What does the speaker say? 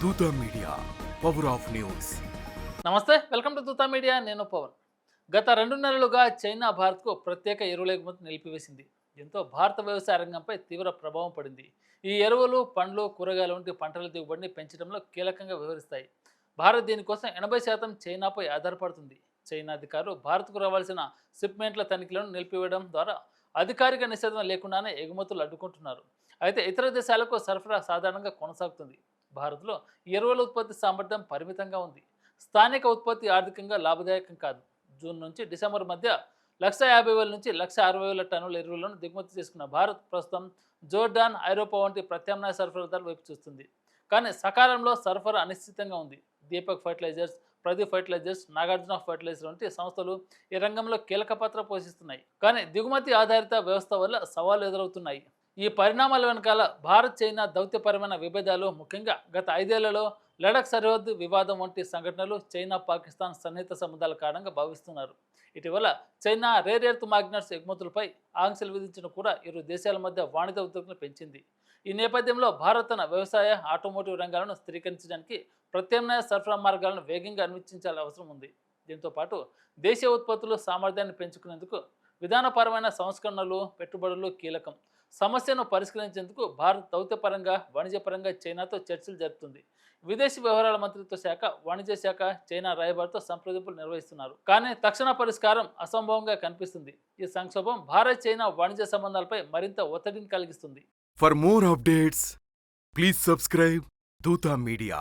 దూత media, power of news. నమస్తే, welcome to Dootha media. నేను పవన్. గత 2 నెలలుగా చైనా భారత్కు ప్రత్యేక ఎరువుల ఎగుమతి నిలిపివేసింది. దీంతో భారత వ్యవసాయ రంగంపై తీవ్ర ప్రభావం పడింది. ఈ ఎరువులు పండ్లు కూరగాయల వంటి పంటల దిగుబడిని పెంచడంలో కీలకంగా వ్యవహరిస్తాయి. భారత్ దీనికోసం 80% చైనాపై ఆధారపడుతుంది. చైనా అధికారులు భారత్కు రావాల్సిన షిప్మెంట్ల తనిఖీలను నిలిపివేయడం ద్వారా అధికారిక నిషేధం లేకుండానే ఎగుమతులు అడ్డుకుంటున్నారు. అయితే ఇతర దేశాలకు సరఫరా సాధారణంగా కొనసాగుతుంది. భారత్లో ఎరువుల ఉత్పత్తి సామర్థ్యం పరిమితంగా ఉంది. స్థానిక ఉత్పత్తి ఆర్థికంగా లాభదాయకం కాదు. జూన్ నుంచి డిసెంబర్ మధ్య 150,000 నుంచి 160,000 టన్నుల ఎరువులను దిగుమతి చేసుకున్న భారత్ ప్రస్తుతం జోర్డాన్, ఐరోపా వంటి ప్రత్యామ్నాయ సరఫరాదారుల వైపు చూస్తుంది. కానీ సకాలంలో సరఫరా అనిశ్చితంగా ఉంది. Deepak fertilizers, Pradeep fertilizers, Nagarjuna fertilizer వంటి సంస్థలు ఈ రంగంలో కీలక పాత్ర పోషిస్తున్నాయి. కానీ దిగుమతి ఆధారిత వ్యవస్థ వల్ల సవాళ్లు ఎదురవుతున్నాయి. ఈ పరిణామాల వెనకాల భారత్ చైనా దౌత్యపరమైన విభేదాలు, ముఖ్యంగా గత 5 ఏళ్లలో లడఖ్ సరిహద్దు వివాదం వంటి సంఘటనలు, చైనా పాకిస్తాన్ సన్నిహిత సంబంధాల కారణంగా భావిస్తున్నారు. ఇటీవల చైనా రేర్ ఎర్త్ మాగ్నెట్స్ ఎగుమతులపై ఆంక్షలు విధించడం కూడా ఇరు దేశాల మధ్య వాణిజ్య ఉద్రిక్తతను పెంచింది. ఈ నేపథ్యంలో భారత్ తన వ్యవసాయ, ఆటోమోటివ్ రంగాలను స్థిరీకరించడానికి ప్రత్యామ్నాయ సరఫరా మార్గాలను వేగంగా అన్వేషించాల్సిన అవసరం ఉంది. దీంతో పాటు దేశీయ ఉత్పత్తులు సామర్థ్యాన్ని పెంచుకునేందుకు విధానపరమైన సంస్కరణలు, పెట్టుబడులు కీలకం. సమస్యను పరిష్కరించేందుకు భారత్ దౌత్యపరంగా, వాణిజ్యపరంగా చైనాతో చర్చలు జరుపుతుంది. విదేశీ వ్యవహారాల మంత్రిత్వ శాఖ, వాణిజ్య శాఖ చైనా రాయబారితో సంప్రదింపులు నిర్వహిస్తున్నారు. కానీ తక్షణ పరిష్కారం అసంభవంగా కనిపిస్తుంది. ఈ సంక్షోభం భారత్ చైనా వాణిజ్య సంబంధాలపై మరింత ఒత్తిడిని కలిగిస్తుంది. For more updates, please subscribe దూత మీడియా.